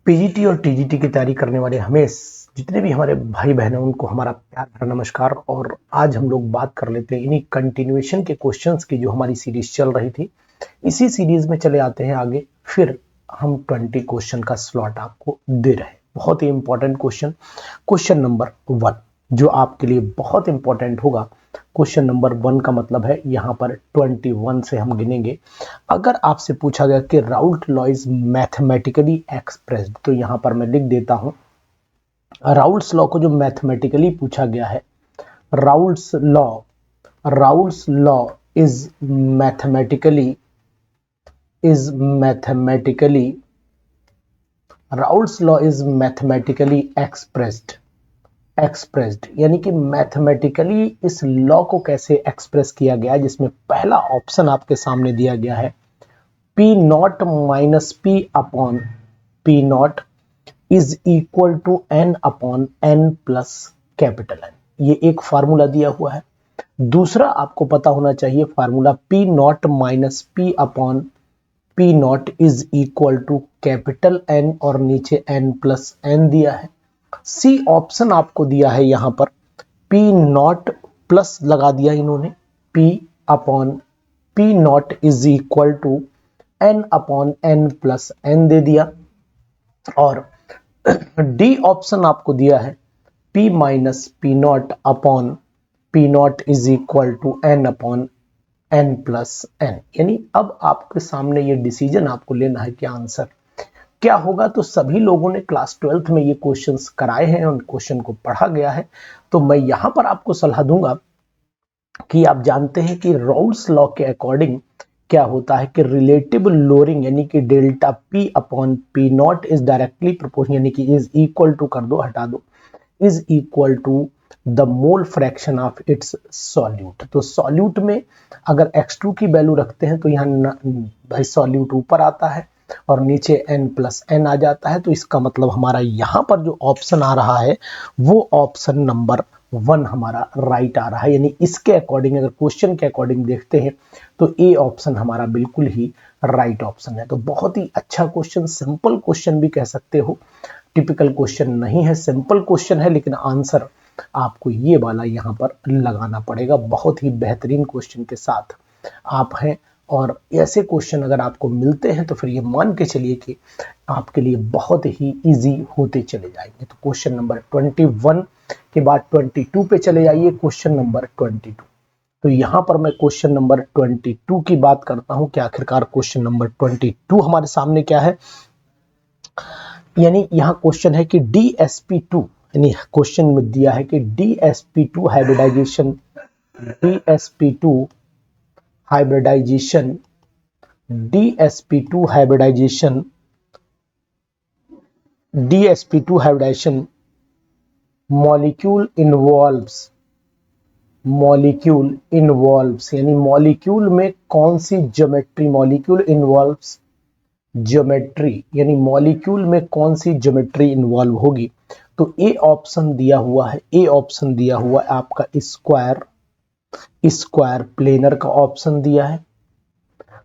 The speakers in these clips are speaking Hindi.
पीजीटी और टीजीटी की तैयारी करने वाले हमें जितने भी हमारे भाई बहन हैं उनको हमारा प्यार भरा नमस्कार। और आज हम लोग बात कर लेते हैं इन्हीं कंटिन्यूएशन के क्वेश्चंस की जो हमारी सीरीज चल रही थी। इसी सीरीज में चले आते हैं आगे। फिर हम 20 क्वेश्चन का स्लॉट आपको दे रहे हैं। बहुत ही इंपॉर्टेंट क्वेश्चन नंबर 1 जो आपके लिए बहुत इंपॉर्टेंट होगा। क्वेश्चन नंबर 1 का मतलब है यहाँ पर 21 से हम गिनेंगे। अगर आपसे पूछा गया कि Raoult law is mathematically expressed, तो यहाँ पर मैं लिख देता हूँ राउल्ट्स लॉ को जो मैथमेटिकली पूछा गया है। Raoult's law is mathematically Raoult's law is mathematically expressed यानी कि मैथमेटिकली इस लॉ को कैसे एक्सप्रेस किया गया है, जिसमें पहला ऑप्शन आपके सामने दिया गया है P naught minus P upon P not is equal to N upon N plus capital N. ये एक फार्मूला दिया हुआ है। दूसरा आपको पता होना चाहिए formula P naught minus P upon P not is equal to capital N और नीचे एन प्लस एन दिया है। सी ऑप्शन आपको दिया है यहां पर पी नॉट प्लस लगा दिया इन्होंने, P upon P not is equal to N upon N plus N दे दिया। और डी ऑप्शन आपको दिया है P minus P not upon P not is equal to N upon N plus N. यानी अब आपके सामने ये डिसीजन आपको लेना है कि आंसर क्या होगा। तो सभी लोगों ने क्लास 12th में ये क्वेश्चंस कराए हैं, उन क्वेश्चन को पढ़ा गया है। तो मैं यहां पर आपको सलाह दूंगा कि आप जानते हैं कि राउल्ट्स लॉ के अकॉर्डिंग क्या होता है कि रिलेटिव लोअरिंग यानी कि delta P upon P not is directly proportional यानी कि इज इक्वल टू कर दो, हटा दो, is equal to the mole fraction of its solute. तो सॉल्यूट में अगर x2 की वैल्यू रखते हैं तो यहाँ भाई सॉल्यूट ऊपर आता है और नीचे n प्लस n आ जाता है। तो इसका मतलब हमारा यहाँ पर जो ऑप्शन आ रहा है वो ऑप्शन नंबर 1 हमारा राइट आ रहा है। यानी इसके अकॉर्डिंग अगर क्वेश्चन के अकॉर्डिंग देखते हैं तो ए ऑप्शन हमारा बिल्कुल ही राइट ऑप्शन है। तो बहुत ही अच्छा क्वेश्चन, सिंपल क्वेश्चन भी कह सकते हो, टिपिकल क्वेश्चन नहीं है, सिंपल क्वेश्चन है, लेकिन आंसर आपको ये वाला यहाँ पर लगाना पड़ेगा। बहुत ही बेहतरीन क्वेश्चन के साथ आप हैं और ऐसे क्वेश्चन अगर आपको मिलते हैं तो फिर ये मान के चलिए कि आपके लिए बहुत ही इजी होते चले जाएंगे। तो क्वेश्चन नंबर 21 के बाद 22 पे चले जाइए, क्वेश्चन नंबर 22। तो यहां पर मैं क्वेश्चन नंबर 22 की बात करता हूं कि आखिरकार क्वेश्चन नंबर 22 हमारे सामने क्या है। यानी यहां क्वेश्चन है कि DsP2 यानी क्वेश्चन में दिया है कि DsP2 हाइब्रिडाइजेशन मॉलिक्यूल इन्वॉल्व्स यानी मॉलिक्यूल में कौन सी ज्योमेट्री, यानी मॉलिक्यूल में कौन सी ज्योमेट्री इन्वॉल्व होगी। तो ए ऑप्शन दिया हुआ है, आपका स्क्वायर प्लेनर का ऑप्शन दिया है।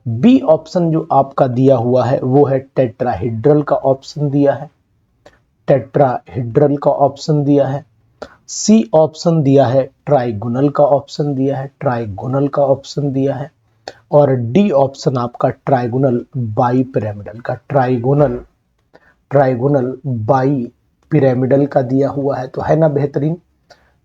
बी ऑप्शन जो आपका दिया हुआ है वो है टेट्राहेड्रल का ऑप्शन दिया है। सी ऑप्शन दिया है ट्राइगोनल का ऑप्शन दिया है। और डी ऑप्शन आपका ट्राइगोनल बाई पिरामिडल का दिया हुआ है। तो है ना बेहतरीन,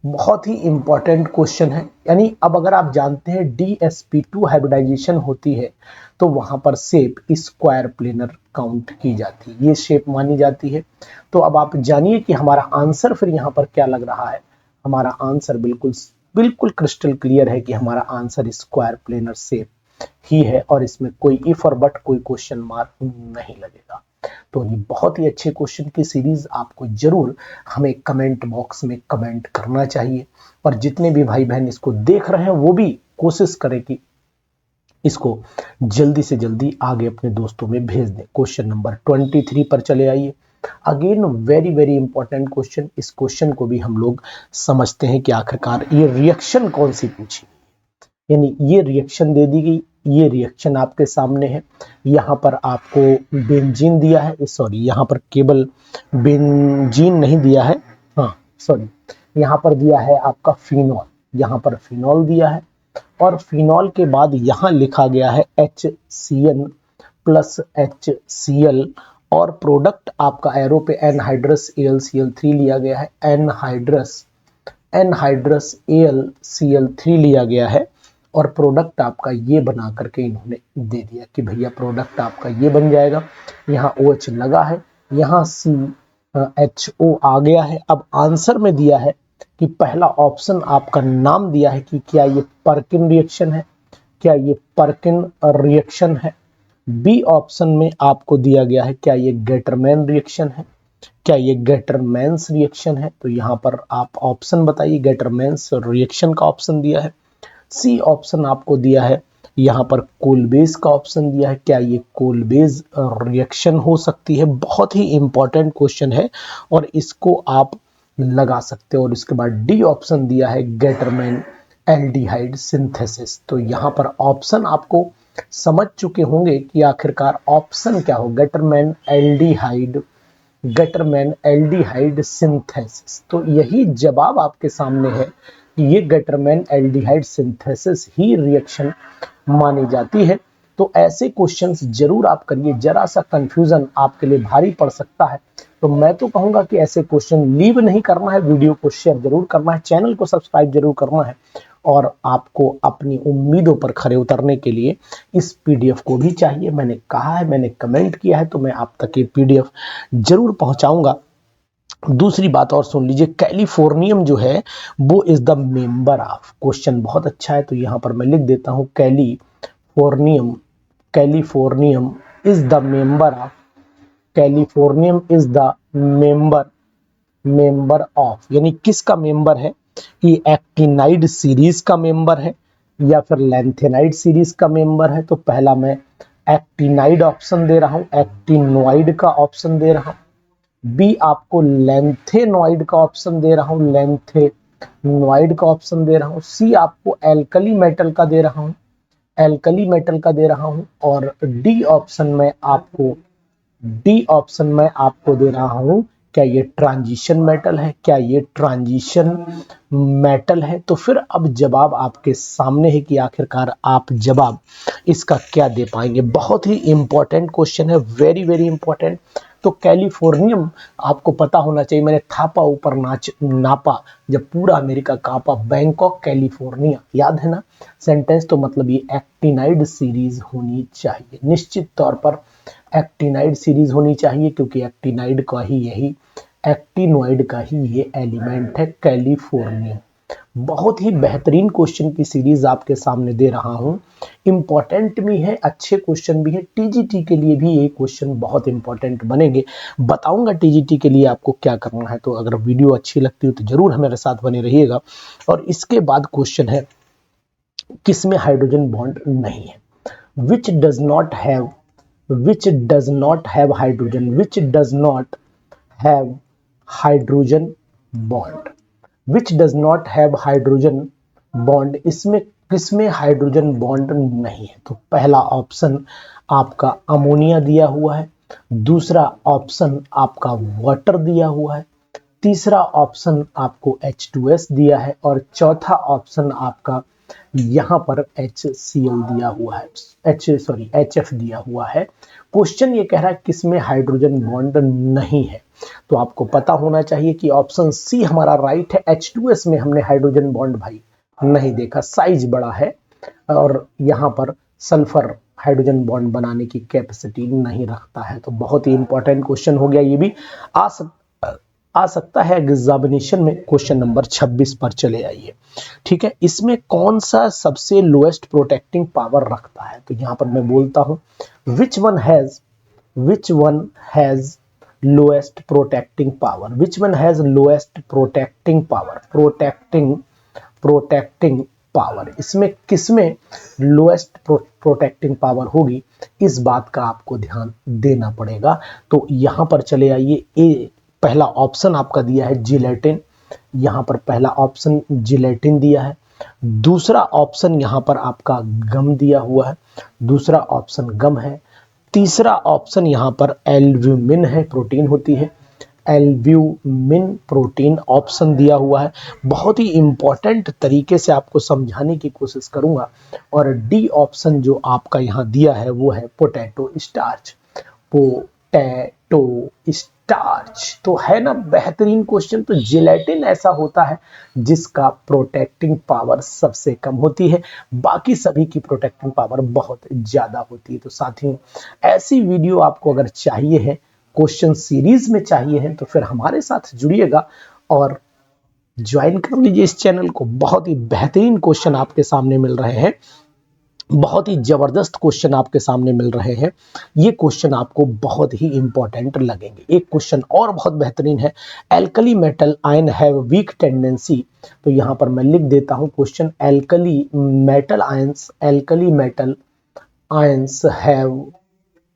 बहुत ही इंपॉर्टेंट क्वेश्चन है। यानी अब अगर आप जानते हैं DsP2 हाइब्रिडाइजेशन होती है तो वहां पर शेप स्क्वायर प्लेनर काउंट की जाती है, ये शेप मानी जाती है। तो अब आप जानिए कि हमारा आंसर फिर यहाँ पर क्या लग रहा है। हमारा आंसर बिल्कुल क्रिस्टल क्लियर है कि हमारा आंसर स्क्वायर प्लेनर शेप ही है और इसमें कोई इफ और बट, कोई क्वेश्चन मार्क नहीं लगेगा। तो ये बहुत ही अच्छे क्वेश्चन की सीरीज आपको जरूर हमें कमेंट बॉक्स में कमेंट करना चाहिए। और जितने भी भाई बहन इसको देख रहे हैं वो भी कोशिश करें कि इसको जल्दी से जल्दी आगे अपने दोस्तों में भेज दें। क्वेश्चन नंबर 23 पर चले आइए। Again very important question. इस क्वेश्चन को भी हम लोग समझते हैं कि आखिरकार ये रिएक्शन कौन सी पूछी, यानी ये रिएक्शन दे दी गई ये रिएक्शन आपके सामने है। यहाँ पर आपको बेंजीन दिया है, सॉरी यहाँ पर केवल बेंजीन नहीं दिया है, हाँ सॉरी, यहाँ पर दिया है आपका फिनॉल, यहाँ पर फिनॉल दिया है और फिनॉल के बाद यहाँ लिखा गया है HCN प्लस HCl और प्रोडक्ट आपका एरो पे एनहाइड्रस AlCl3 लिया गया है, एनहाइड्रस AlCl3 लिया गया है और प्रोडक्ट आपका ये बना करके इन्होंने दे दिया कि भैया प्रोडक्ट आपका ये बन जाएगा। यहाँ OH लगा है, यहाँ CHO आ गया है। अब आंसर में दिया है कि पहला ऑप्शन आपका नाम दिया है कि क्या ये पर्किन रिएक्शन है, क्या ये पर्किन रिएक्शन है। बी ऑप्शन में आपको दिया गया है क्या ये गेटरमैन रिएक्शन है, क्या ये गेटरमैन्स रिएक्शन है। तो यहाँ पर आप ऑप्शन बताइए, गेटरमैन्स रिएक्शन का ऑप्शन दिया है। सी ऑप्शन आपको दिया है, यहाँ पर कोलबेज का ऑप्शन दिया है, क्या ये कोलबेज रिएक्शन हो सकती है। बहुत ही इंपॉर्टेंट क्वेश्चन है और इसको आप लगा सकते हो। और इसके बाद डी ऑप्शन दिया है गेटरमैन एल्डिहाइड सिंथेसिस। तो यहाँ पर ऑप्शन आपको समझ चुके होंगे कि आखिरकार ऑप्शन क्या हो, गेटरमैन एल्डिहाइड सिंथेसिस। तो यही जवाब आपके सामने है कि ये गेटरमैन एल्डिहाइड सिंथेसिस ही रिएक्शन मानी जाती है। तो ऐसे क्वेश्चंस जरूर आप करिए, जरा सा कंफ्यूजन आपके लिए भारी पड़ सकता है तो मैं तो कहूंगा कि ऐसे क्वेश्चन लीव नहीं करना है, वीडियो को शेयर जरूर करना है, चैनल को सब्सक्राइब जरूर करना है और आपको अपनी उम्मीदों पर खरे उतरने के लिए इस पीडीएफ को भी चाहिए। मैंने कहा है, मैंने कमेंट किया है तो मैं आप तक ये पीडीएफ जरूर पहुंचाऊंगा। दूसरी बात और सुन लीजिए, कैलिफोर्नियम जो है वो is the member of, question बहुत अच्छा है तो यहां पर मैं लिख देता हूं californium is the member of, californium is the member of, यानी किसका मेंबर है, ये एक्टिनाइड सीरीज का मेंबर है या फिर लैंथेनाइड सीरीज का मेंबर है। तो पहला मैं एक्टिनाइड ऑप्शन दे रहा हूं, एक्टिनोइड का ऑप्शन दे रहा हूं। बी आपको लैंथेनोइड का ऑप्शन दे रहा हूं, लैंथेनोइड का ऑप्शन दे रहा हूं। सी आपको एल्कली मेटल का दे रहा हूं, एल्कली मेटल का दे रहा हूं। और डी ऑप्शन में आपको दे रहा हूं, क्या ये ट्रांजिशन मेटल है, क्या ये ट्रांजिशन मेटल है। तो फिर अब जवाब आपके सामने है कि आखिरकार आप जवाब इसका क्या दे पाएंगे। बहुत ही इंपॉर्टेंट क्वेश्चन है, वेरी वेरी इंपॉर्टेंट। तो कैलिफोर्नियम आपको पता होना चाहिए, मैंने थापा ऊपर नापा जब पूरा अमेरिका कांपा, बैंकॉक कैलिफोर्निया, याद है ना सेंटेंस। तो मतलब ये एक्टिनाइड सीरीज होनी चाहिए, निश्चित तौर पर एक्टिनाइड सीरीज होनी चाहिए क्योंकि एक्टिनाइड का ही यही, एक्टिनोइड का ही ये एलिमेंट है कैलिफोर्नियम। बहुत ही बेहतरीन क्वेश्चन की सीरीज आपके सामने दे रहा हूं, इंपॉर्टेंट भी है, अच्छे क्वेश्चन भी है। टीजीटी के लिए भी ये क्वेश्चन बहुत इंपॉर्टेंट बनेंगे, बताऊंगा टीजीटी के लिए आपको क्या करना है। तो अगर वीडियो अच्छी लगती हो तो जरूर हमारे साथ बने रहिएगा। और इसके बाद क्वेश्चन है, किसमें हाइड्रोजन बॉन्ड नहीं है, which does not have hydrogen, which does not have hydrogen bond, which does not have hydrogen bond, इसमें किसमें हाइड्रोजन बॉन्ड नहीं है। तो पहला ऑप्शन आपका अमोनिया दिया हुआ है, दूसरा ऑप्शन आपका वाटर दिया हुआ है, तीसरा ऑप्शन आपको H2S दिया है और चौथा ऑप्शन आपका यहां पर HCl दिया हुआ है, HF दिया हुआ है। क्वेश्चन ये कह रहा है किसमें हाइड्रोजन बॉन्ड नहीं है। तो आपको पता होना चाहिए कि ऑप्शन सी हमारा राइट है, H2S में हमने हाइड्रोजन बॉन्ड भाई नहीं देखा, साइज बड़ा है और यहाँ पर सल्फर हाइड्रोजन बॉन्ड बनाने की कैपेसिटी नहीं रखता है। तो बहुत ही इंपॉर्टेंट क्वेश्चन हो गया, ये भी आ सकता है एग्जामिनेशन में। क्वेश्चन नंबर 26 पर चले आइए, ठीक है। इसमें कौन सा सबसे लोएस्ट प्रोटेक्टिंग पावर रखता है। तो यहाँ पर मैं बोलता हूं, which one has lowest protecting power, which one has lowest protecting power, इसमें किसमें लोएस्ट प्रोटेक्टिंग पावर होगी, इस बात का आपको ध्यान देना पड़ेगा। तो यहां पर चले आइए, ए पहला ऑप्शन आपका दिया है जिलेटिन, यहां पर पहला ऑप्शन जिलेटिन दिया है। दूसरा ऑप्शन यहाँ पर आपका गम दिया हुआ है, दूसरा ऑप्शन गम है। तीसरा ऑप्शन यहाँ पर एल्ब्यूमिन है, प्रोटीन होती है, एल्ब्यूमिन प्रोटीन ऑप्शन दिया हुआ है। बहुत ही इंपॉर्टेंट तरीके से आपको समझाने की कोशिश करूंगा। और डी ऑप्शन जो आपका यहाँ दिया है वो है पोटैटो स्टार्च, पोटैटो स्टार्च। तो है ना बेहतरीन क्वेश्चन। तो जिलेटिन ऐसा होता है जिसका प्रोटेक्टिंग पावर सबसे कम होती है, बाकी सभी की प्रोटेक्टिंग पावर बहुत ज्यादा होती है। तो साथियों, ऐसी वीडियो आपको अगर चाहिए है, क्वेश्चन सीरीज में चाहिए है, तो फिर हमारे साथ जुड़िएगा और ज्वाइन कर लीजिए इस चैनल को। बहुत ही बेहतरीन क्वेश्चन आपके सामने मिल रहे हैं, बहुत ही जबरदस्त क्वेश्चन आपके सामने मिल रहे हैं। ये क्वेश्चन आपको बहुत ही इंपॉर्टेंट लगेंगे। एक क्वेश्चन और बहुत बेहतरीन है, alkali metal ion have weak tendency. तो यहां पर मैं लिख देता हूं question, alkali metal ions, alkali metal ions have,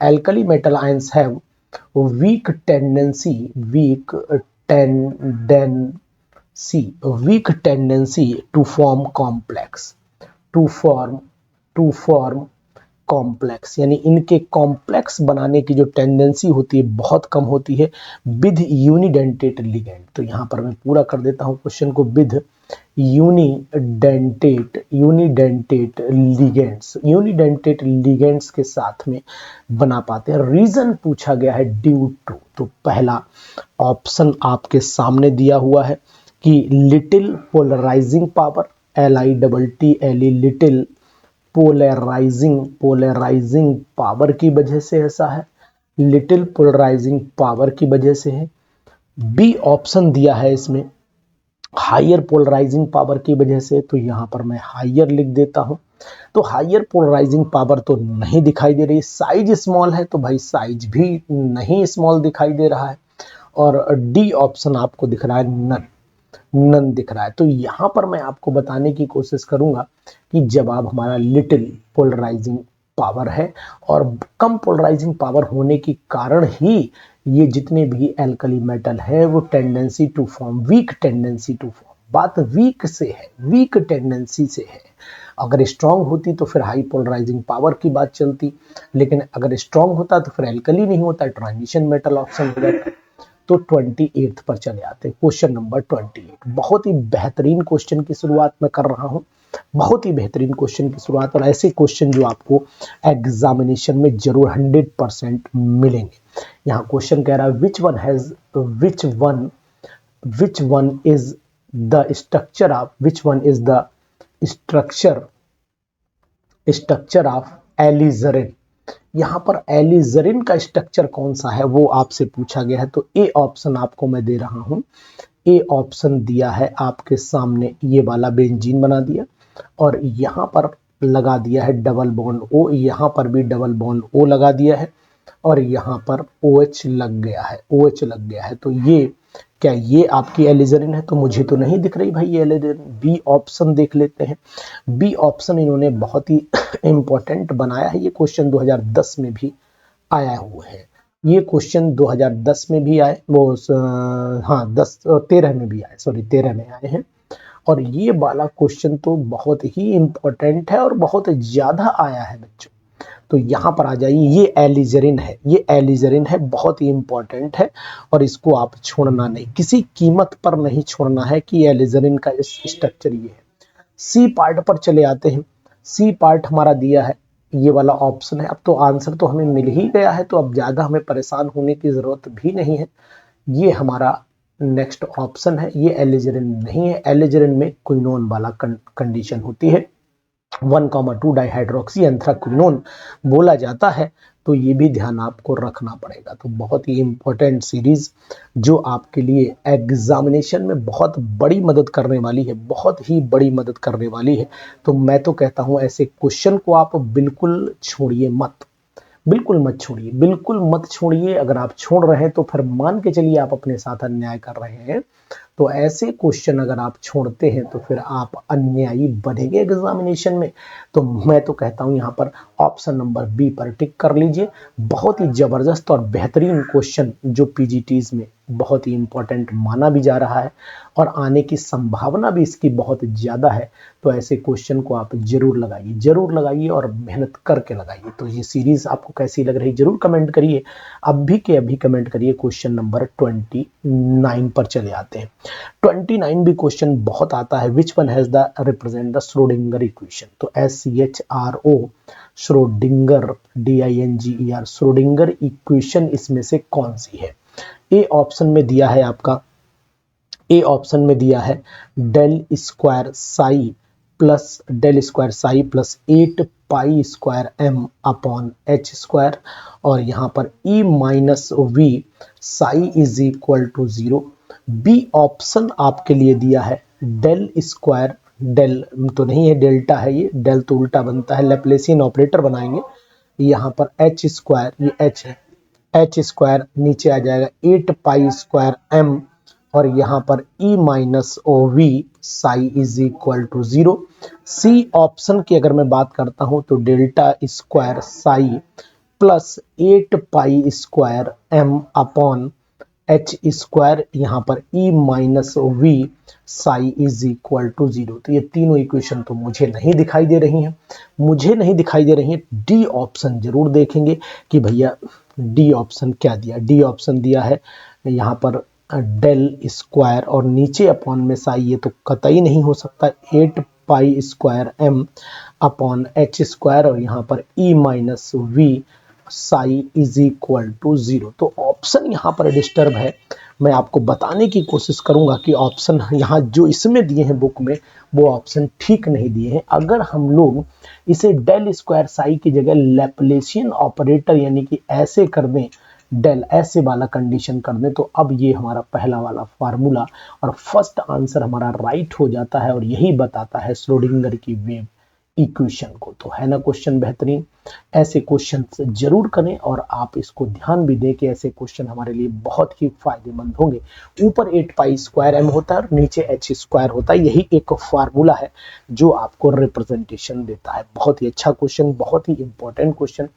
alkali metal ions have weak tendency, weak tendency, weak tendency to form complex, to form complex, यानी इनके कॉम्प्लेक्स बनाने की जो टेंडेंसी होती है बहुत कम होती है विद यूनिडेंटेट लिगेंड। तो यहां पर मैं पूरा कर देता हूं क्वेश्चन को, with unidentate ligands, unidentate ligands के साथ में बना पाते हैं। रीजन पूछा गया है ड्यू टू। तो पहला ऑप्शन आपके सामने दिया हुआ है कि little polarising power, LITTLE, little polarising power की वजह से ऐसा है, लिटिल पोलराइजिंग पावर की वजह से है। बी ऑप्शन दिया है इसमें हायर पोलराइजिंग पावर की वजह से, तो यहां पर मैं हायर लिख देता हूं। तो हायर पोलराइजिंग पावर तो नहीं दिखाई दे रही, साइज स्मॉल है तो भाई साइज भी नहीं स्मॉल दिखाई दे रहा है। और डी ऑप्शन आपको दिख रहा है नन दिख रहा है। तो यहां पर मैं आपको बताने की कोशिश करूंगा कि जवाब हमारा लिटिल पोलराइजिंग पावर है, और कम पोलराइजिंग पावर होने के कारण ही ये जितने भी एल्कली मेटल है वो tendency to form, weak tendency to form, बात वीक से है, वीक टेंडेंसी से है। अगर स्ट्रांग होती तो फिर हाई पोलराइजिंग पावर की बात चलती, लेकिन अगर स्ट्रांग होता तो फिर एल्कली नहीं होता, ट्रांजिशन मेटल ऑप्शन हो जाता। तो 28 पर चले आते हैं, क्वेश्चन नंबर 28। बहुत ही बेहतरीन क्वेश्चन की शुरुआत मैं कर रहा हूं, बहुत ही बेहतरीन क्वेश्चन की शुरुआत, और ऐसे क्वेश्चन जो आपको एग्जामिनेशन में जरूर 100% मिलेंगे। यहाँ क्वेश्चन कह रहा है which one is the structure of, which one is the structure of alizarin. यहां पर एलिजरिन का स्ट्रक्चर कौन सा है वो आपसे पूछा गया है। तो ए ऑप्शन आपको मैं दे रहा हूं, ए ऑप्शन दिया है आपके सामने, ये वाला बेंजीन बना दिया और यहां पर लगा दिया है डबल बॉन्ड ओ, यहां पर भी डबल बॉन्ड ओ लगा दिया है और यहां पर OH लग गया है, OH लग गया है। तो ये क्या ये आपकी एलिजरिन है? तो मुझे तो नहीं दिख रही भाई ये एलिजरिन। बी ऑप्शन देख लेते हैं। बी ऑप्शन इन्होंने बहुत ही इंपॉर्टेंट बनाया है, ये क्वेश्चन 2010 में भी आया हुआ है, ये क्वेश्चन 2010 में भी आए, वो हाँ 13 में भी आए, सॉरी 13 में आए हैं। और ये वाला क्वेश्चन तो बहुत ही इंपॉर्टेंट है और बहुत ज्यादा आया है बच्चों। तो यहां पर आ जाइए, ये एलिजरिन है, ये एलिजरिन है, बहुत ही इंपॉर्टेंट है और इसको आप छोड़ना नहीं, किसी कीमत पर नहीं छोड़ना है कि एलिजरिन का स्ट्रक्चर ये है। सी पार्ट पर चले आते हैं। सी पार्ट हमारा दिया है, ये वाला ऑप्शन है। अब तो आंसर तो हमें मिल ही गया है, तो अब ज्यादा हमें परेशान होने की जरूरत भी नहीं है। ये हमारा नेक्स्ट ऑप्शन है, ये एलिजरिन नहीं है। एलिजरिन में क्विनोन वाला कंडीशन होती है, 1,2 डाइहाइड्रोक्सी एंथ्राक्विनोन बोला जाता है। तो ये भी ध्यान आपको रखना पड़ेगा। तो बहुत ही इंपॉर्टेंट सीरीज जो आपके लिए एग्जामिनेशन में बहुत बड़ी मदद करने वाली है, बहुत ही बड़ी मदद करने वाली है। तो मैं तो कहता हूं ऐसे क्वेश्चन को आप बिल्कुल छोड़िए मत, बिल्कुल मत छोड़िए, बिल्कुल मत छोड़िए। अगर आप छोड़ रहे हैं तो फिर मान के चलिए आप अपने साथ अन्याय कर रहे हैं। तो ऐसे क्वेश्चन अगर आप छोड़ते हैं तो फिर आप अन्यायी बनेंगे एग्जामिनेशन में। तो मैं तो कहता हूं यहाँ पर ऑप्शन नंबर बी पर टिक कर लीजिए। बहुत ही जबरदस्त और बेहतरीन क्वेश्चन जो पीजीटीज में बहुत ही इंपॉर्टेंट माना भी जा रहा है और आने की संभावना भी इसकी बहुत ज़्यादा है। तो ऐसे क्वेश्चन को आप जरूर लगाइए और मेहनत करके लगाइए। तो ये सीरीज आपको कैसी लग रही जरूर कमेंट करिए। अभी के अभी कमेंट करिए। क्वेश्चन नंबर 29 पर चले आते हैं। 29 भी क्वेश्चन बहुत आता है। Which one has the represent the Schrodinger equation. तो SCHRO Schrodinger DINGER Schrodinger equation इसमें से कौन सी है? ए ऑप्शन में दिया है आपका, ए ऑप्शन में दिया है del square psi plus 8 pi square m upon h square, और यहाँ पर e minus V psi is equal to 0। B option आपके लिए दिया है डेल स्क्वायर, डेल तो नहीं है डेल्टा है, ये डेल तो उल्टा बनता है, लैप्लेसियन ऑपरेटर बनाएंगे। यहाँ पर h स्क्वायर, ये h है, h स्क्वायर नीचे आ जाएगा 8 पाई स्क्वायर m, और यहाँ पर e minus O V psi is equal to 0। C option की अगर मैं बात करता हूँ तो delta square psi plus 8 pi square m upon h square, यहाँ पर e minus V psi is equal to 0। तो ये तीनों इक्वेशन तो मुझे नहीं दिखाई दे रही हैं, डी ऑप्शन जरूर देखेंगे कि भैया डी ऑप्शन क्या दिया। डी ऑप्शन दिया है यहाँ पर डेल स्क्वायर और नीचे अपॉन में साई, ये तो कतई नहीं हो सकता, 8 pi square m upon h square, और यहाँ पर e minus V psi is equal to 0। तो ऑप्शन यहाँ पर डिस्टर्ब है। मैं आपको बताने की कोशिश करूंगा कि ऑप्शन यहाँ जो इसमें दिए हैं बुक में वो ऑप्शन ठीक नहीं दिए हैं। अगर हम लोग इसे डेल स्क्वायर साई की जगह लैप्लेसियन ऑपरेटर यानी कि ऐसे कर दें, डेल ऐसे वाला कंडीशन कर दें, तो अब ये हमारा पहला वाला फार्मूला और फर्स्ट आंसर हमारा राइट हो जाता है और यही बताता है श्रोडिंगर की वेव इक्वेशन को। तो है ना क्वेश्चन बेहतरीन। ऐसे क्वेश्चन जरूर करें और आप इसको ध्यान भी दें कि ऐसे क्वेश्चन हमारे लिए बहुत ही फायदेमंद होंगे। ऊपर 8 पाई स्क्वायर m होता है और नीचे h स्क्वायर होता है, यही एक फार्मूला है जो आपको रिप्रेजेंटेशन देता है। बहुत ही अच्छा क्वेश्चन, बहुत ही इंपॉर्टेंट क्वेश्चन।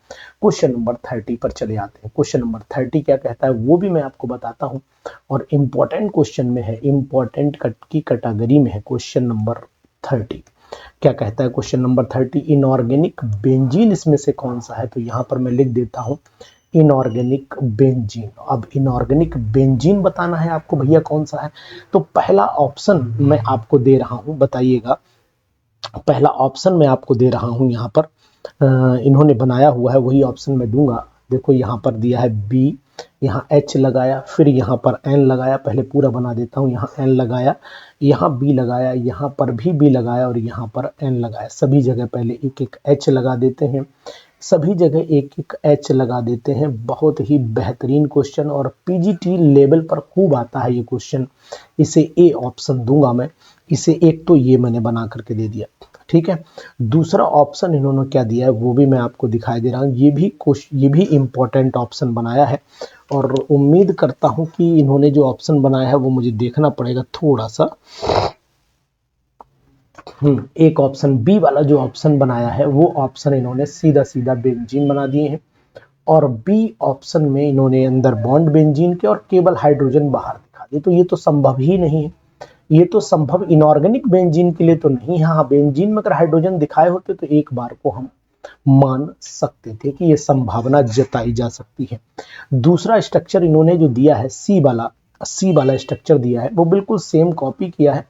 क्वेश्चन नंबर 30 पर चले आते हैं। क्वेश्चन नंबर 30 क्या कहता है वो भी मैं आपको बताता हूँ, और इंपॉर्टेंट क्वेश्चन में है, इंपॉर्टेंट की कैटेगरी में है। क्वेश्चन नंबर 30 क्या कहता है? क्वेश्चन नंबर 30 इनऑर्गेनिक बेंजीन इसमें से कौन सा है? तो यहाँ पर मैं लिख देता हूँ इनऑर्गेनिक बेंजीन। अब इनऑर्गेनिक बेंजीन बताना है आपको भैया कौन सा है। तो पहला ऑप्शन मैं आपको दे रहा हूँ, बताइएगा। पहला ऑप्शन मैं आपको दे रहा हूँ, यहाँ पर इन्होंने बनाया हुआ है वही ऑप्शन मैं दूंगा। देखो यहाँ पर दिया है बी, यहाँ H लगाया, फिर यहाँ पर N लगाया, पहले पूरा बना देता हूँ। यहाँ N लगाया, यहाँ B लगाया, यहाँ पर भी B लगाया और यहाँ पर N लगाया। सभी जगह पहले एक एक H लगा देते हैं, सभी जगह एक एक H लगा देते हैं। बहुत ही बेहतरीन क्वेश्चन और PGT लेवल पर खूब आता है ये क्वेश्चन। इसे ए ऑप्शन दूंगा मैं, इसे एक तो ये मैंने बना करके दे दिया, ठीक है। दूसरा ऑप्शन इन्होंने क्या दिया है वो भी मैं आपको दिखाई दे रहा हूँ। ये भी इम्पोर्टेंट ऑप्शन बनाया है और उम्मीद करता हूँ कि इन्होंने जो ऑप्शन बनाया है वो मुझे देखना पड़ेगा थोड़ा सा। एक ऑप्शन बी वाला जो ऑप्शन बनाया है वो ऑप्शन इन्होंने सीधा सीधा बेंजीन बना दिए हैं, और बी ऑप्शन में इन्होंने अंदर बॉन्ड बेंजीन के और केवल हाइड्रोजन बाहर दिखा दिए। तो ये तो संभव ही नहीं है, ये तो संभव इनऑर्गेनिक बेंजीन के लिए तो नहीं है। हाँ, बेंजीन में अगर हाइड्रोजन दिखाए होते तो एक बार को हम मान सकते थे कि ये संभावना जताई जा सकती है। दूसरा स्ट्रक्चर इन्होंने जो दिया है सी वाला स्ट्रक्चर दिया है वो बिल्कुल सेम कॉपी किया है,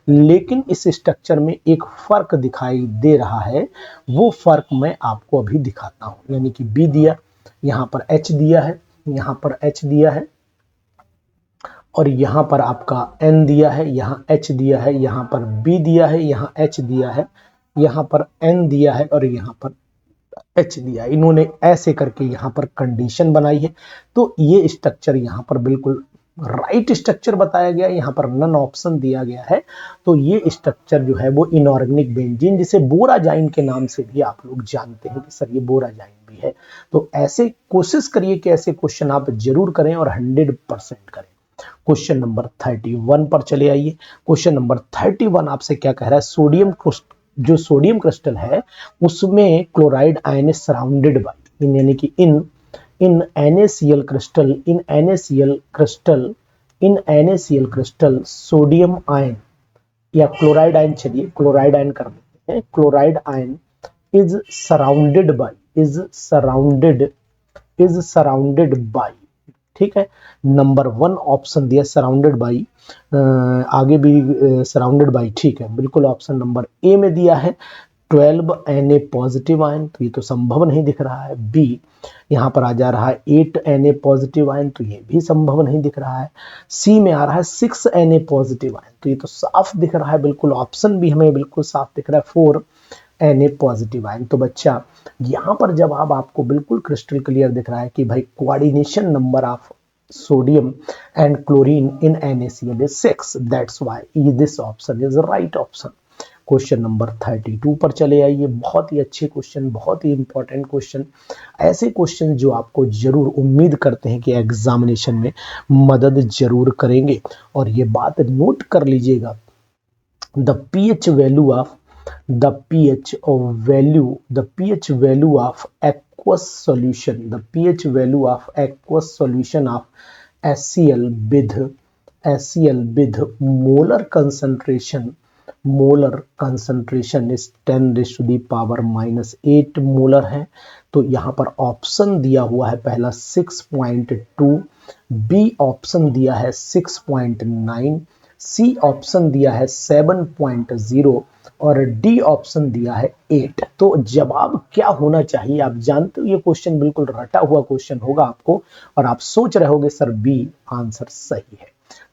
लेकिन इस स्ट्रक्चर में एक फर्क दिखाई दे रहा है। वो फर्क मैं आपको अभी दिखाता हूं। यानी कि बी दिया, यहाँ पर H दिया है, यहाँ पर H दिया है, और यहाँ पर आपका N दिया है, यहाँ H दिया है, यहाँ पर B दिया है, यहाँ H दिया है, यहाँ पर N दिया है और यहाँ पर H दिया है। इन्होंने ऐसे करके यहाँ पर कंडीशन बनाई है। तो ये स्ट्रक्चर यहाँ पर बिल्कुल राइट स्ट्रक्चर बताया गया, यहाँ पर नन ऑप्शन दिया गया है। तो ये स्ट्रक्चर जो है वो इनऑर्गेनिक बेंजीन, जिसे बोराजाइन के नाम से भी आप लोग जानते हैं कि सर ये बोराजाइन भी है। तो ऐसे कोशिश करिए कि ऐसे क्वेश्चन आप जरूर करें और 100% करें। क्वेश्चन नंबर 31 पर चले आइए। क्वेश्चन नंबर 31 आपसे क्या कह रहा है? सोडियम क्रिस्टल है उसमें chloride ion is surrounded by, यानी कि इन NaCl क्रिस्टल इन NaCl क्रिस्टल सोडियम आयन या क्लोराइड आयन, चलिए क्लोराइड आयन कर देते हैं, chloride ion is surrounded by, ठीक है। नंबर 1 ऑप्शन दिया सराउंडेड बाई, आगे भी सराउंडेड बाई, ठीक है, बिल्कुल ऑप्शन नंबर ए में दिया है 12 Na पॉजिटिव आयन, तो ये तो संभव नहीं दिख रहा है। बी यहाँ पर आ जा रहा है 8 Na पॉजिटिव आयन, तो ये भी संभव नहीं दिख रहा है। सी में आ रहा है 6 Na पॉजिटिव आयन, तो ये तो साफ दिख रहा है, बिल्कुल ऑप्शन भी हमें बिल्कुल साफ दिख रहा है 4 Na पॉजिटिव आयन। तो बच्चा यहाँ पर जवाब आपको बिल्कुल क्रिस्टल क्लियर दिख रहा है कि भाई coordination number of sodium and chlorine in NaCl is 6. That's why this option is the right option. Question number 32 पर चले आइए। बहुत ही अच्छे क्वेश्चन, बहुत ही इंपॉर्टेंट क्वेश्चन, ऐसे क्वेश्चन जो आपको जरूर उम्मीद करते हैं कि एग्जामिनेशन में मदद जरूर करेंगे। और ये बात नोट कर लीजिएगा, the pH value of aqueous solution of HCl with molar concentration is 10 raised to the power -8 molar है। तो यहाँ पर ऑप्शन दिया हुआ है पहला 6.2, बी ऑप्शन दिया है 6.9, सी ऑप्शन दिया है 7.0 और डी ऑप्शन दिया है 8। तो जवाब क्या होना चाहिए? आप जानते हो ये क्वेश्चन बिल्कुल रटा हुआ क्वेश्चन होगा आपको, और आप सोच रहे होगे सर बी आंसर सही है।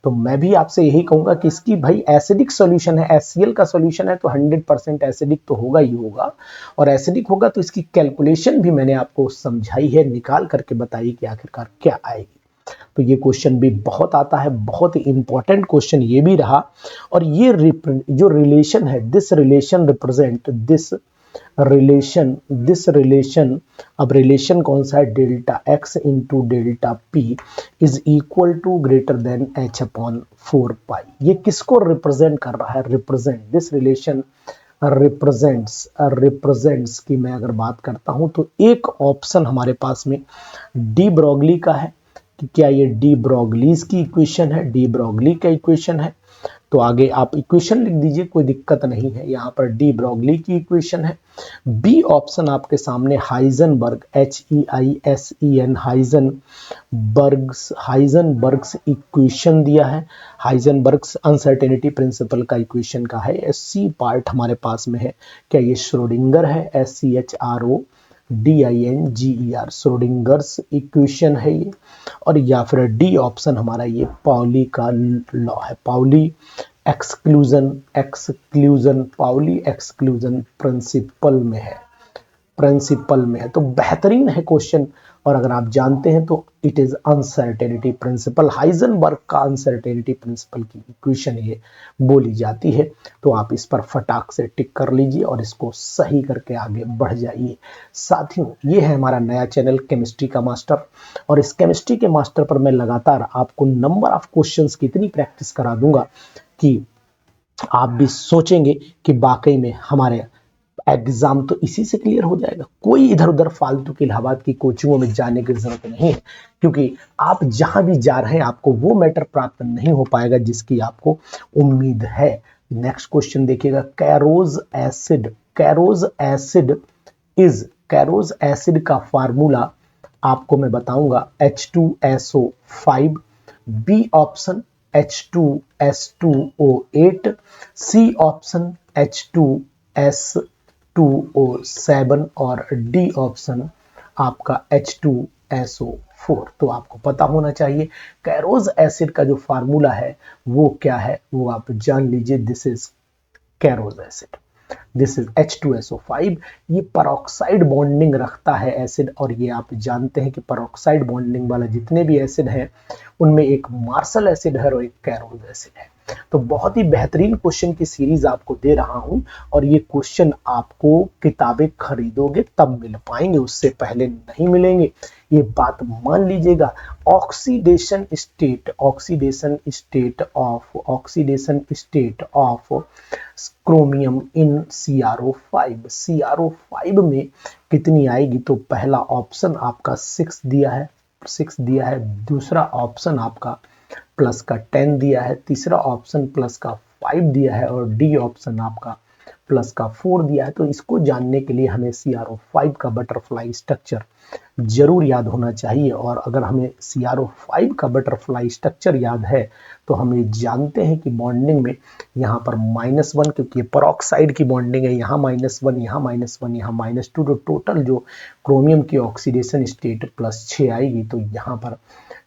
तो मैं भी आपसे यही कहूंगा कि इसकी भाई एसिडिक सॉल्यूशन है, HCl का सॉल्यूशन है, तो 100% एसिडिक तो होगा ही होगा, और एसिडिक होगा तो इसकी कैलकुलेशन भी मैंने आपको समझाई है, निकाल करके बताई कि आखिरकार क्या आएगी। तो ये क्वेश्चन भी बहुत आता है, बहुत ही इंपॉर्टेंट क्वेश्चन ये भी रहा। और ये जो रिलेशन है, दिस रिलेशन, अब रिलेशन कौन सा है? Delta x into delta P is equal to greater than h/4 pi. ये किसको रिप्रेजेंट कर रहा है? दिस रिलेशन रिप्रेजेंट्स की मैं अगर बात करता हूं तो एक ऑप्शन हमारे पास में डी ब्रोगली का है कि क्या ये डी ब्रोगलीज की इक्वेशन है, डी ब्रोगली का इक्वेशन है। तो आगे आप इक्वेशन लिख दीजिए, कोई दिक्कत नहीं है, यहाँ पर डी ब्रोगली की इक्वेशन है। बी ऑप्शन आपके सामने हाइजेनबर्ग, HEISEN हाइजेनबर्ग्स इक्वेशन दिया है, हाइजेनबर्ग्स अनसर्टेनिटी प्रिंसिपल का इक्वेशन का है। सी पार्ट हमारे पास में है, क्या ये श्रोडिंगर है? SCHRODINGER श्रोडिंगर्स इक्वेशन है ये। और या फिर डी ऑप्शन हमारा ये पाउली का लॉ है, पाउली एक्सक्लूजन प्रिंसिपल में है। तो बेहतरीन है क्वेश्चन, और अगर आप जानते हैं तो it is uncertainty principle, Heisenberg का अनसर्टेनिटी प्रिंसिपल की इक्वेशन ये बोली जाती है। तो आप इस पर फटाक से टिक कर लीजिए और इसको सही करके आगे बढ़ जाइए। साथियों, ये है हमारा नया चैनल केमिस्ट्री का मास्टर, और इस केमिस्ट्री के मास्टर पर मैं लगातार आपको नंबर ऑफ क्वेश्चंस की इतनी प्रैक्टिस करा दूंगा कि आप भी सोचेंगे कि वाकई में हमारे एग्जाम तो इसी से क्लियर हो जाएगा। कोई इधर उधर फालतू की इलाहाबाद की कोचिंगों में जाने की जरूरत नहीं है, क्योंकि आप जहां भी जा रहे हैं आपको वो मैटर प्राप्त नहीं हो पाएगा जिसकी आपको उम्मीद है। नेक्स्ट क्वेश्चन देखिएगा, कैरोज एसिड का फार्मूला आपको मैं बताऊंगा H2SO5, B option H2S2O8, C option H2S2O7 और डी ऑप्शन आपका H2SO4। तो आपको पता होना चाहिए कैरोज एसिड का जो फार्मूला है वो क्या है, वो आप जान लीजिए। This is कैरोज acid, this is H2SO5। ये परऑक्साइड बॉन्डिंग रखता है एसिड, और ये आप जानते हैं कि परऑक्साइड बॉन्डिंग वाला जितने भी एसिड हैं उनमें एक मार्शल एसिड है और एक कैरोज एसिड है। तो बहुत ही बेहतरीन क्वेश्चन की सीरीज आपको दे रहा हूं, और ये क्वेश्चन आपको किताबें खरीदोगे तब मिल पाएंगे, उससे पहले नहीं मिलेंगे, ये बात मान लीजिएगा। Oxidation state of chromium in CrO5 में कितनी आएगी? तो पहला ऑप्शन आपका 6 दिया है, दूसरा ऑप्शन आपका प्लस का 10 दिया है, तीसरा ऑप्शन प्लस का 5 दिया है और डी ऑप्शन आपका प्लस का 4 दिया है। तो इसको जानने के लिए हमें CRO5 का बटरफ्लाई स्ट्रक्चर जरूर याद होना चाहिए। और अगर हमें CRO5 का बटरफ्लाई स्ट्रक्चर याद है तो हम ये जानते हैं कि बॉन्डिंग में यहाँ पर -1, क्योंकि परऑक्साइड की बॉन्डिंग है, यहाँ -1, यहाँ -1, यहाँ -2, तो टोटल जो क्रोमियम की ऑक्सीडेशन स्टेट +6 आएगी। तो यहाँ पर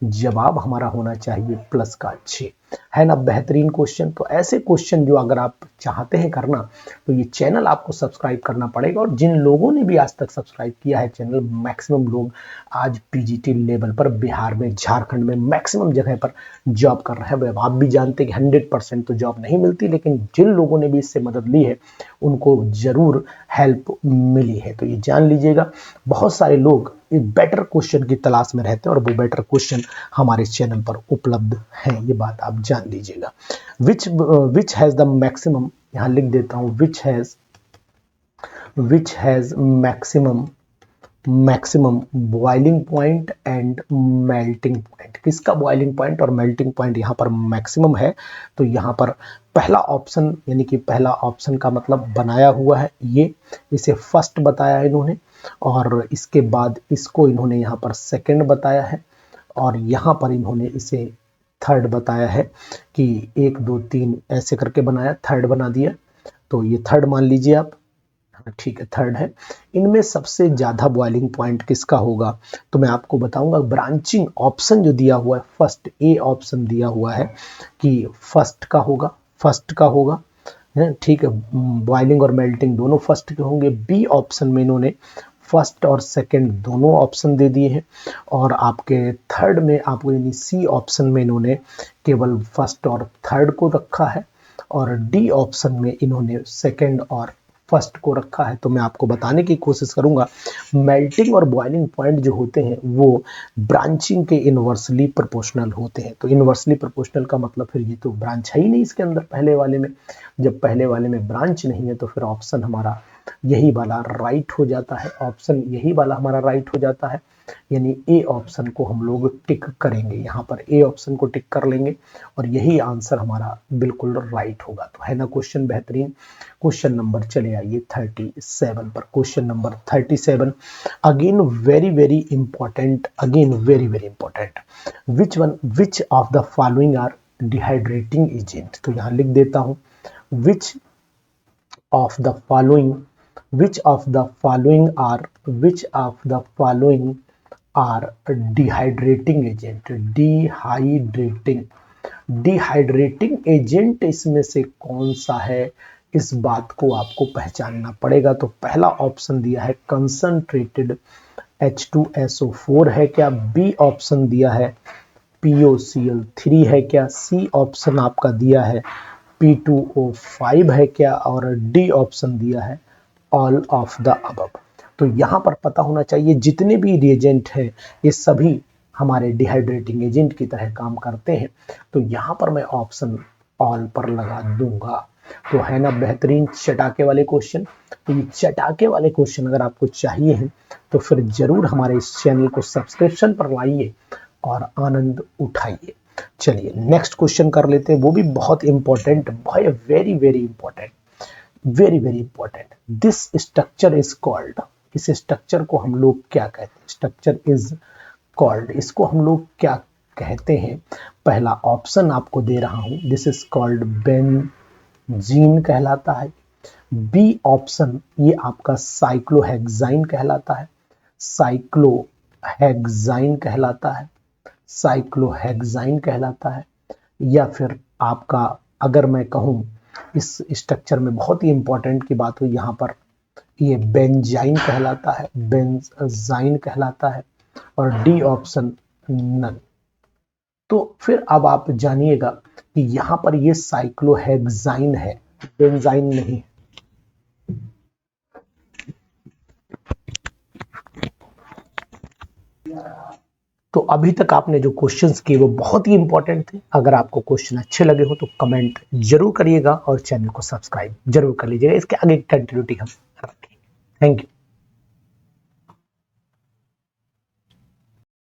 जवाब हमारा होना चाहिए प्लस का 6, है ना। बेहतरीन क्वेश्चन। तो ऐसे क्वेश्चन जो अगर आप चाहते हैं करना तो ये चैनल आपको सब्सक्राइब करना पड़ेगा। और जिन लोगों ने भी आज तक सब्सक्राइब किया है चैनल, मैक्सिमम लोग आज पीजीटी लेवल पर बिहार में, झारखंड में मैक्सिमम जगह पर जॉब कर रहे हैं। आप भी जानते हैं कि 100% तो जॉब नहीं मिलती, लेकिन जिन लोगों ने भी इससे मदद ली है उनको जरूर हेल्प मिली है। तो ये जान लीजिएगा, बहुत सारे लोग एक बेटर क्वेश्चन की तलाश में रहते हैं और वो बेटर क्वेश्चन हमारे चैनल पर उपलब्ध हैं, ये बात आप जान लीजिएगा। विच हैज द मैक्सिमम, यहाँ लिख देता हूँ, which has maximum boiling point and melting point. किसका बॉइलिंग पॉइंट और मेल्टिंग पॉइंट यहाँ पर मैक्सिमम है? तो यहाँ पर पहला ऑप्शन, यानी कि पहला ऑप्शन का मतलब बनाया हुआ है, ये इसे फर्स्ट बताया इन्होंने, और इसके बाद इसको इन्होंने यहाँ पर सेकंड बताया है, और यहाँ पर इन्होंने इसे थर्ड बताया है कि 1 2 3 ऐसे करके बनाया, थर्ड बना दिया। तो ये थर्ड मान लीजिए आप, ठीक है, थर्ड है। इनमें सबसे ज्यादा बॉइलिंग पॉइंट किसका होगा? तो मैं आपको बताऊंगा। ब्रांचिंग ऑप्शन जो दिया हुआ है, फर्स्ट ए ऑप्शन दिया हुआ है कि फर्स्ट का होगा, ठीक है। बॉइलिंग और मेल्टिंग दोनों फर्स्ट के होंगे। बी ऑप्शन में इन्होंने फर्स्ट और सेकंड दोनों ऑप्शन दे दिए हैं, और आपके थर्ड में आपको, यानी सी ऑप्शन में इन्होंने केवल फर्स्ट और थर्ड को रखा है, और डी ऑप्शन में इन्होंने सेकंड और फर्स्ट को रखा है। तो मैं आपको बताने की कोशिश करूंगा, मेल्टिंग और बॉइलिंग पॉइंट जो होते हैं वो ब्रांचिंग के इनवर्सली प्रोपोर्शनल होते हैं। तो इनवर्सली प्रोपोर्शनल का मतलब फिर ये तो ब्रांच है ही नहीं इसके अंदर पहले वाले में। जब पहले वाले में ब्रांच नहीं है तो फिर ऑप्शन हमारा यही वाला राइट हो जाता है, ऑप्शन यही वाला हमारा राइट हो जाता है। यानी ए ऑप्शन को हम लोग टिक करेंगे, यहाँ पर ए ऑप्शन को टिक कर लेंगे और यही आंसर हमारा बिल्कुल राइट होगा। तो है ना क्वेश्चन बेहतरीन। क्वेश्चन नंबर, चले आइए 37 पर। Question number 37 again very very important, which of the following are dehydrating agent. तो यहाँ लिख देता हूँ, which of the following are dehydrating agent। Dehydrating agent इसमें से कौन सा है, इस बात को आपको पहचानना पड़ेगा। तो पहला ऑप्शन दिया है कंसंट्रेटेड H2SO4 है क्या? बी ऑप्शन दिया है POCl3 है क्या? सी ऑप्शन आपका दिया है P2O5 है क्या? और डी ऑप्शन दिया है ऑल ऑफ द अबव। तो यहाँ पर पता होना चाहिए जितने भी रिएजेंट हैं ये सभी हमारे डिहाइड्रेटिंग एजेंट की तरह काम करते हैं। तो यहाँ पर मैं ऑप्शन ऑल पर लगा दूंगा। तो है ना बेहतरीन चटाके वाले क्वेश्चन। तो ये चटाके वाले क्वेश्चन अगर आपको चाहिए हैं तो फिर जरूर हमारे इस चैनल को सब्सक्रिप्शन पर लाइए और आनंद उठाइए। चलिए नेक्स्ट क्वेश्चन कर लेते हैं, वो भी बहुत important, very very important, this structure is called. इस स्ट्रक्चर को हम लोग क्या कहते हैं? स्ट्रक्चर इज कॉल्ड, इसको हम लोग क्या कहते हैं? पहला ऑप्शन आपको दे रहा हूं, दिस इज कॉल्ड बेंजीन कहलाता है। बी ऑप्शन ये आपका साइक्लोहेक्साइन कहलाता है, साइक्लोहेक्साइन कहलाता है। या फिर आपका, अगर मैं कहूं इस स्ट्रक्चर में बहुत ही इंपॉर्टेंट की बात हुई, यहाँ पर ये बेंजाइन कहलाता है, बेंजाइन कहलाता है, और डी ऑप्शन नन। तो फिर अब आप जानिएगा कि यहाँ पर ये साइक्लोहेक्साइन है, बेंजाइन नहीं। तो अभी तक आपने जो क्वेश्चंस किए वो बहुत ही इंपॉर्टेंट थे। अगर आपको क्वेश्चन अच्छे लगे हो तो कमेंट जरूर करिएगा और चैनल को सब्सक्राइब जरूर कर लीजिएगा। इसके आगे कंटिन्यूटी हम रखेंगे। Thank you.